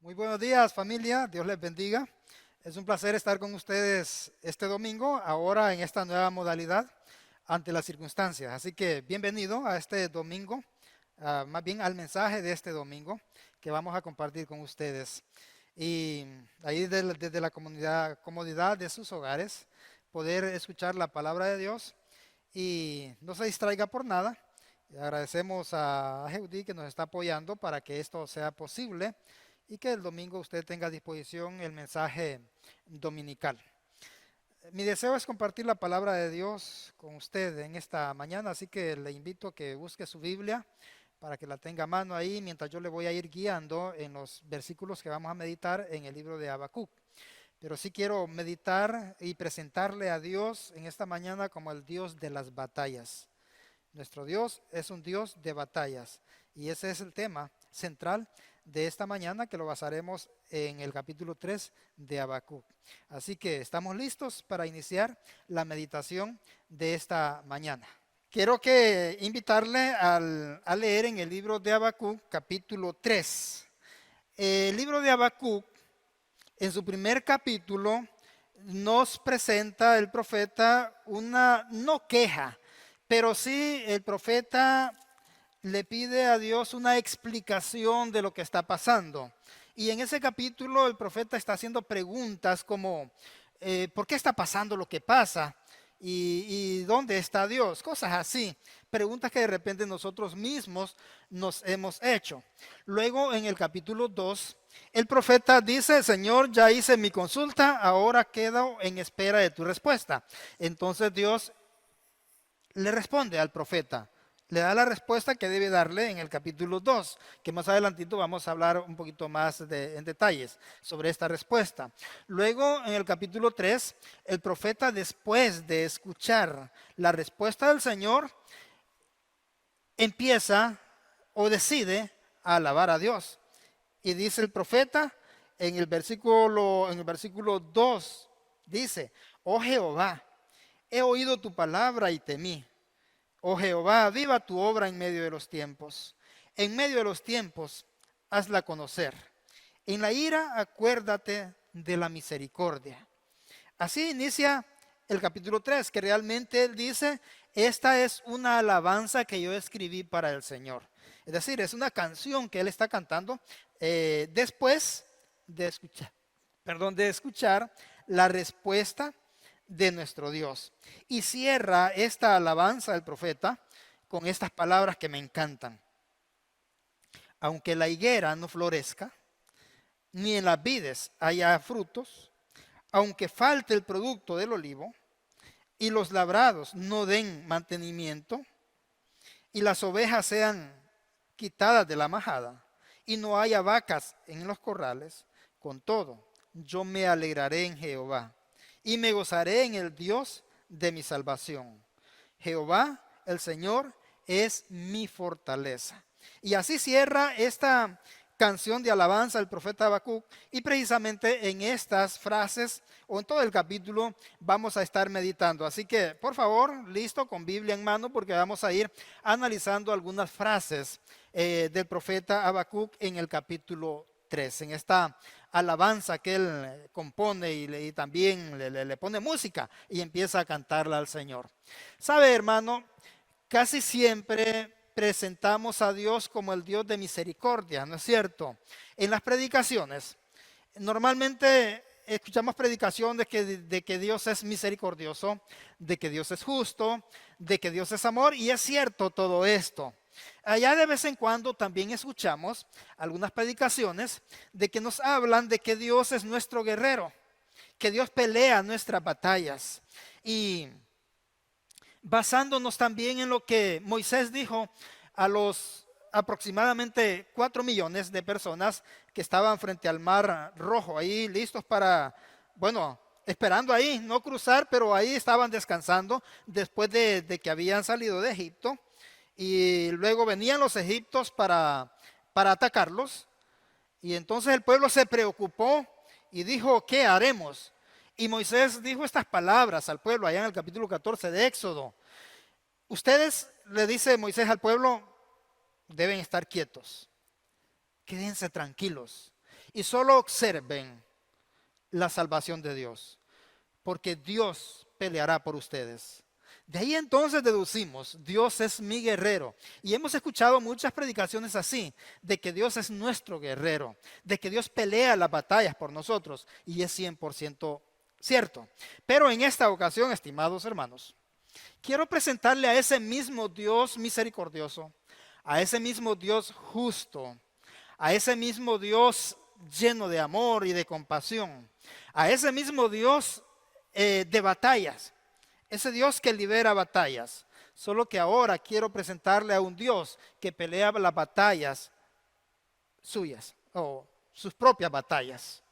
Muy buenos días, familia. Dios les bendiga. Es un placer estar con ustedes este domingo, ahora en esta nueva modalidad ante las circunstancias. Así que bienvenido a este domingo, más bien al mensaje de este domingo que vamos a compartir con ustedes. Y ahí desde la comodidad de sus hogares, poder escuchar la palabra de Dios y no se distraiga por nada. Agradecemos a Jeudí que nos está apoyando para que esto sea posible y que el domingo usted tenga a disposición el mensaje dominical. Mi deseo es compartir la palabra de Dios con usted en esta mañana, así que le invito a que busque su Biblia para que la tenga a mano ahí mientras yo le voy a ir guiando en los versículos que vamos a meditar en el libro de Habacuc. Pero sí quiero meditar y presentarle a Dios en esta mañana como el Dios de las batallas. Nuestro Dios es un Dios de batallas y ese es el tema central de esta mañana que lo basaremos en el capítulo 3 de Habacuc. Así que estamos listos para iniciar la meditación de esta mañana. Quiero invitarle a leer en el libro de Habacuc capítulo 3. El libro de Habacuc en su primer capítulo nos presenta el profeta una no queja, pero sí el profeta le pide a Dios una explicación de lo que está pasando. Y en ese capítulo el profeta está haciendo preguntas como, ¿por qué está pasando lo que pasa? ¿Y dónde está Dios? Cosas así. Preguntas que de repente nosotros mismos nos hemos hecho. Luego en el capítulo 2, el profeta dice, Señor, ya hice mi consulta, ahora quedo en espera de tu respuesta. Entonces Dios le responde al profeta, le da la respuesta que debe darle en el capítulo 2, que más adelantito vamos a hablar un poquito más en detalles sobre esta respuesta. Luego en el capítulo 3, el profeta, después de escuchar la respuesta del Señor, empieza o decide a alabar a Dios. Y dice el profeta en el versículo 2, dice, oh Jehová, he oído tu palabra y temí. Oh Jehová, viva tu obra en medio de los tiempos. En medio de los tiempos, hazla conocer. En la ira, acuérdate de la misericordia. Así inicia el capítulo 3, que realmente él dice, esta es una alabanza que yo escribí para el Señor. Es decir, es una canción que él está cantando después de escuchar la respuesta de nuestro Dios. Y cierra esta alabanza del profeta con estas palabras que me encantan. Aunque la higuera no florezca, ni en las vides haya frutos, aunque falte el producto del olivo, y los labrados no den mantenimiento, y las ovejas sean quitadas de la majada, y no haya vacas en los corrales, con todo, yo me alegraré en Jehová, y me gozaré en el Dios de mi salvación. Jehová, el Señor, es mi fortaleza. Y así cierra esta canción de alabanza del profeta Habacuc, y precisamente en estas frases o en todo el capítulo vamos a estar meditando. Así que, por favor, listo con Biblia en mano porque vamos a ir analizando algunas frases del profeta Habacuc en el capítulo 3, en esta alabanza que él compone y también le pone música y empieza a cantarla al Señor. ¿Sabe, hermano? Casi siempre presentamos a Dios como el Dios de misericordia, ¿no es cierto? En las predicaciones, normalmente escuchamos predicación de que Dios es misericordioso, de que Dios es justo, de que Dios es amor, y es cierto todo esto. Allá de vez en cuando también escuchamos algunas predicaciones de que nos hablan de que Dios es nuestro guerrero, que Dios pelea nuestras batallas. Y basándonos también en lo que Moisés dijo a los aproximadamente 4 millones de personas que estaban frente al Mar Rojo, ahí listos para, bueno, esperando ahí, no cruzar, pero ahí estaban descansando después de que habían salido de Egipto. Y luego venían los egipcios para atacarlos. Y entonces el pueblo se preocupó y dijo, ¿qué haremos? Y Moisés dijo estas palabras al pueblo allá en el capítulo 14 de Éxodo. Ustedes, le dice Moisés al pueblo, deben estar quietos. Quédense tranquilos. y solo observen la salvación de Dios, porque Dios peleará por ustedes. De ahí entonces deducimos, Dios es mi guerrero. Y hemos escuchado muchas predicaciones así, de que Dios es nuestro guerrero, de que Dios pelea las batallas por nosotros, y es 100% cierto. Pero en esta ocasión, estimados hermanos, quiero presentarle a ese mismo Dios misericordioso, a ese mismo Dios justo, a ese mismo Dios lleno de amor y de compasión, a ese mismo Dios de batallas, ese Dios que libera batallas. Solo que ahora quiero presentarle a un Dios que pelea las batallas suyas o sus propias batallas.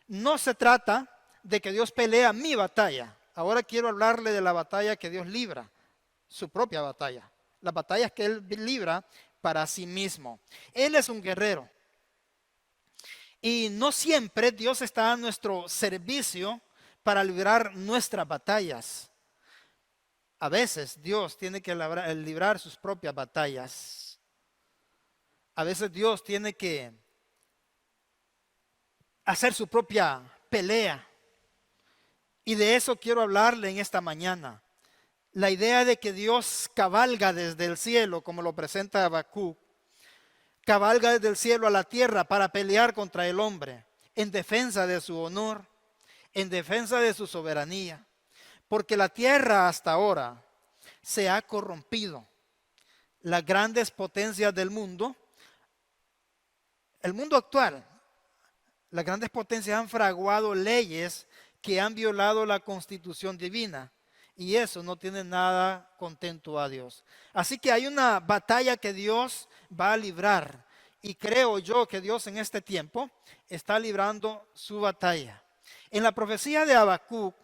No se trata de que Dios pelea mi batalla. Ahora quiero hablarle de la batalla que Dios libra, su propia batalla, las batallas que Él libra para sí mismo. Él es un guerrero. Y no siempre Dios está a nuestro servicio para librar nuestras batallas. A veces Dios tiene que librar sus propias batallas. A veces Dios tiene que hacer su propia pelea. Y de eso quiero hablarle en esta mañana. La idea de que Dios cabalga desde el cielo, como lo presenta Habacuc, cabalga desde el cielo a la tierra para pelear contra el hombre, en defensa de su honor, en defensa de su soberanía. Porque la tierra hasta ahora se ha corrompido. Las grandes potencias del mundo, el mundo actual, las grandes potencias han fraguado leyes que han violado la constitución divina. Y eso no tiene nada contento a Dios. Así que hay una batalla que Dios va a librar. Y creo yo que Dios en este tiempo está librando su batalla. En la profecía de Habacuc,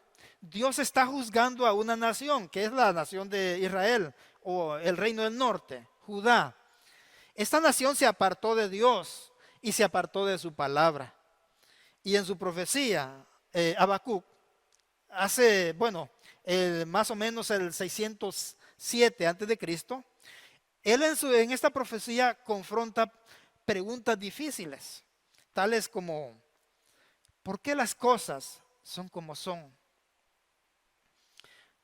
Dios está juzgando a una nación, que es la nación de Israel o el reino del norte, Judá. Esta nación se apartó de Dios y se apartó de su palabra. Y en su profecía, Habacuc, hace, más o menos el 607 antes de Cristo, él en esta profecía confronta preguntas difíciles, tales como, ¿por qué las cosas son como son?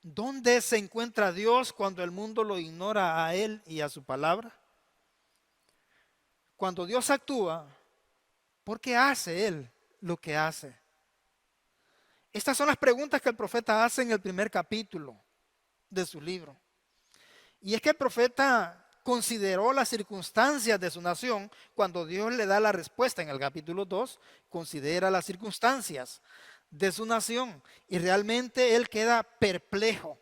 ¿Dónde se encuentra Dios cuando el mundo lo ignora a Él y a su palabra? Cuando Dios actúa, ¿por qué hace Él lo que hace? Estas son las preguntas que el profeta hace en el primer capítulo de su libro. Y es que el profeta consideró las circunstancias de su nación cuando Dios le da la respuesta en el capítulo 2, considera las circunstancias de su nación y realmente él queda perplejo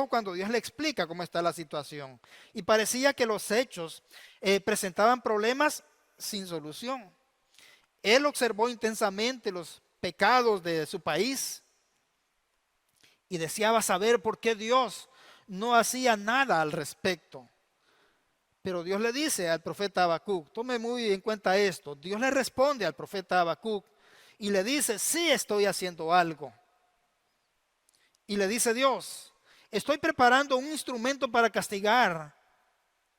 cuando Dios le explica cómo está la situación. Y parecía que los hechos presentaban problemas sin solución. Él observó intensamente los pecados de su país y deseaba saber por qué Dios no hacía nada al respecto. Pero Dios le dice al profeta Habacuc, tome muy en cuenta esto, Dios le responde al profeta Habacuc y le dice, sí estoy haciendo algo. Y le dice Dios, estoy preparando un instrumento para castigar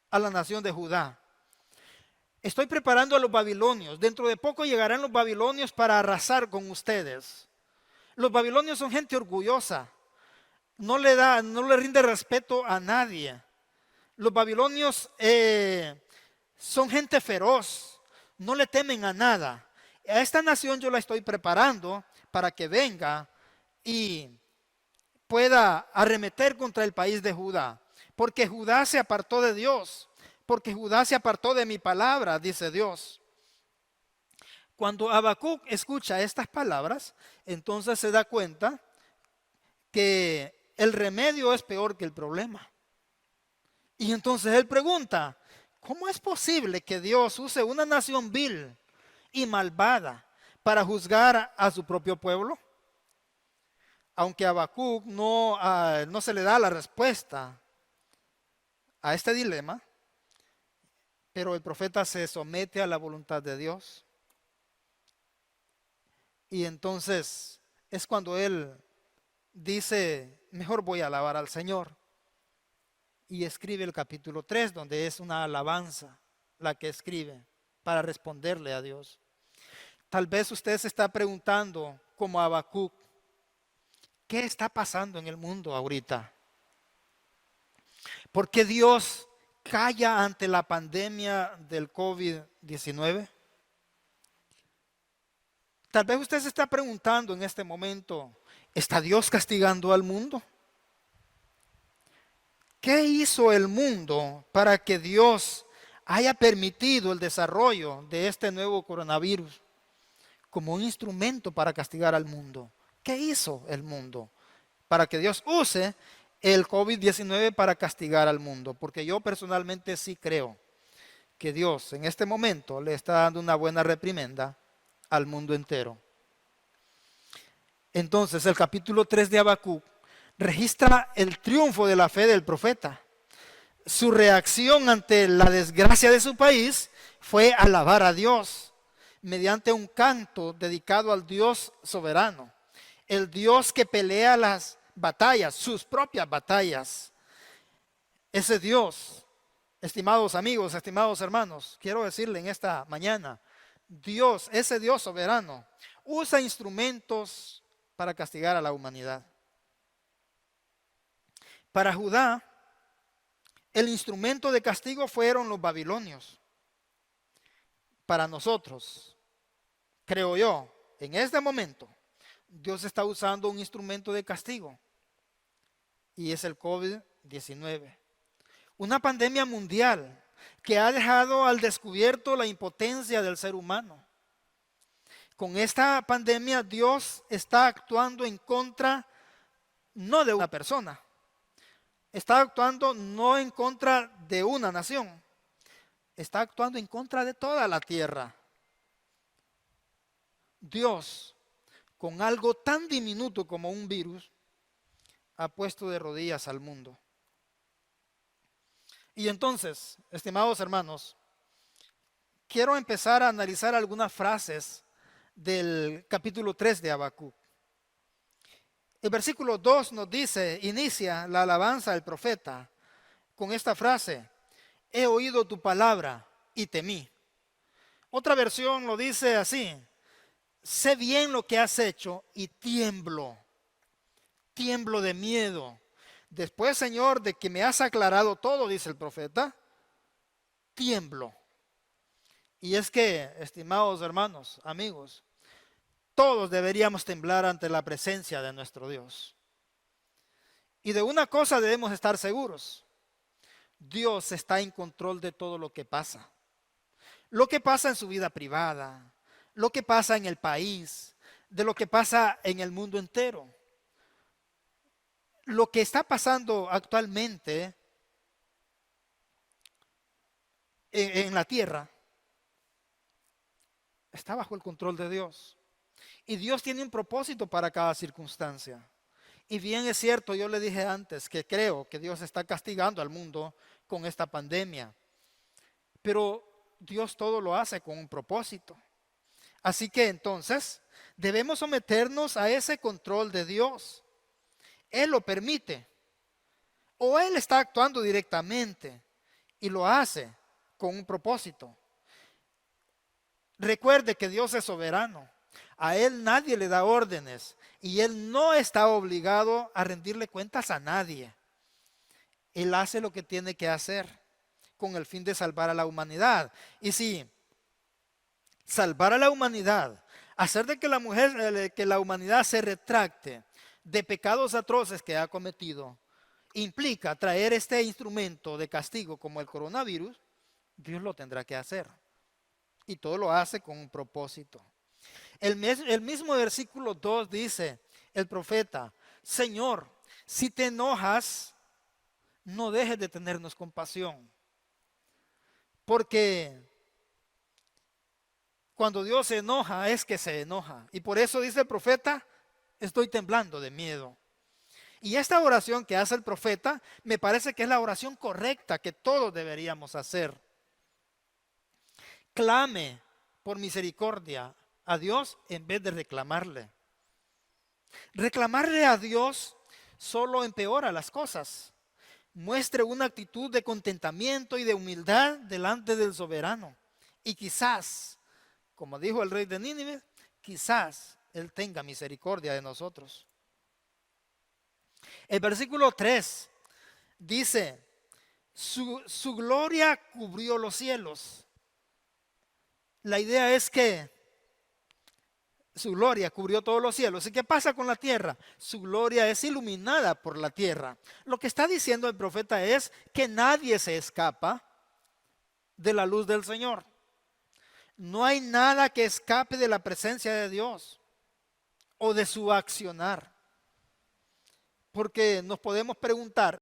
a la nación de Judá. Estoy preparando a los babilonios. Dentro de poco llegarán los babilonios para arrasar con ustedes. Los babilonios son gente orgullosa. No le rinde respeto a nadie. Los babilonios son gente feroz. No le temen a nada. A esta nación yo la estoy preparando para que venga y pueda arremeter contra el país de Judá. Porque Judá se apartó de Dios. Porque Judá se apartó de mi palabra, dice Dios. Cuando Habacuc escucha estas palabras, entonces se da cuenta que el remedio es peor que el problema. Y entonces él pregunta, ¿cómo es posible que Dios use una nación vil y malvada para juzgar a su propio pueblo? Aunque a Habacuc no se le da la respuesta a este dilema, pero el profeta se somete a la voluntad de Dios. Y entonces es cuando él dice, mejor voy a alabar al Señor. Y escribe el capítulo 3, donde es una alabanza la que escribe para responderle a Dios. Tal vez usted se está preguntando, como Habacuc, ¿qué está pasando en el mundo ahorita? ¿Por qué Dios calla ante la pandemia del COVID-19? Tal vez usted se está preguntando en este momento, ¿está Dios castigando al mundo? ¿Qué hizo el mundo para que Dios haya permitido el desarrollo de este nuevo coronavirus como un instrumento para castigar al mundo? ¿Qué hizo el mundo para que Dios use el COVID-19 para castigar al mundo? Porque yo personalmente sí creo que Dios en este momento le está dando una buena reprimenda al mundo entero. Entonces el capítulo 3 de Habacuc registra el triunfo de la fe del profeta. Su reacción ante la desgracia de su país fue alabar a Dios mediante un canto dedicado al Dios soberano, el Dios que pelea las batallas, sus propias batallas. Ese Dios, estimados amigos, estimados hermanos, quiero decirle en esta mañana, Dios, ese Dios soberano, usa instrumentos para castigar a la humanidad. Para Judá, el instrumento de castigo fueron los babilonios. Para nosotros, creo yo, en este momento, Dios está usando un instrumento de castigo y es el COVID-19. Una pandemia mundial que ha dejado al descubierto la impotencia del ser humano. Con esta pandemia Dios está actuando en contra no de una persona, está actuando no en contra de una nación, está actuando en contra de toda la tierra. Dios, con algo tan diminuto como un virus, ha puesto de rodillas al mundo. Y entonces, estimados hermanos, quiero empezar a analizar algunas frases del capítulo 3 de Habacuc. El versículo 2 nos dice, inicia la alabanza del profeta con esta frase: he oído tu palabra y temí. Otra versión lo dice así: sé bien lo que has hecho y tiemblo de miedo. Después, Señor, de que me has aclarado todo, dice el profeta, tiemblo. Y es que, estimados hermanos, amigos, todos deberíamos temblar ante la presencia de nuestro Dios. Y de una cosa debemos estar seguros: Dios está en control de todo lo que pasa. Lo que pasa en su vida privada, lo que pasa en el país, de lo que pasa en el mundo entero. Lo que está pasando actualmente en la tierra está bajo el control de Dios. Y Dios tiene un propósito para cada circunstancia. Y bien es cierto, yo le dije antes que creo que Dios está castigando al mundo con esta pandemia. Pero Dios todo lo hace con un propósito. Así que entonces debemos someternos a ese control de Dios. Él lo permite. O Él está actuando directamente y lo hace con un propósito. Recuerde que Dios es soberano. A Él nadie le da órdenes y Él no está obligado a rendirle cuentas a nadie. Él hace lo que tiene que hacer con el fin de salvar a la humanidad. Y si salvar a la humanidad, hacer de que la humanidad se retracte de pecados atroces que ha cometido, implica traer este instrumento de castigo como el coronavirus, Dios lo tendrá que hacer. Y todo lo hace con un propósito. El mismo versículo 2 dice el profeta: Señor, si te enojas, no dejes de tenernos compasión. Porque cuando Dios se enoja es que se enoja. Y por eso dice el profeta: estoy temblando de miedo. Y esta oración que hace el profeta me parece que es la oración correcta que todos deberíamos hacer. Clame por misericordia a Dios en vez de reclamarle. Reclamarle a Dios solo empeora las cosas. Muestre una actitud de contentamiento y de humildad delante del soberano. Y quizás como dijo el rey de Nínive, quizás Él tenga misericordia de nosotros. El versículo 3 dice, su gloria cubrió los cielos. La idea es que su gloria cubrió todos los cielos. ¿Y qué pasa con la tierra? Su gloria es iluminada por la tierra. Lo que está diciendo el profeta es que nadie se escapa de la luz del Señor. No hay nada que escape de la presencia de Dios o de su accionar. Porque nos podemos preguntar,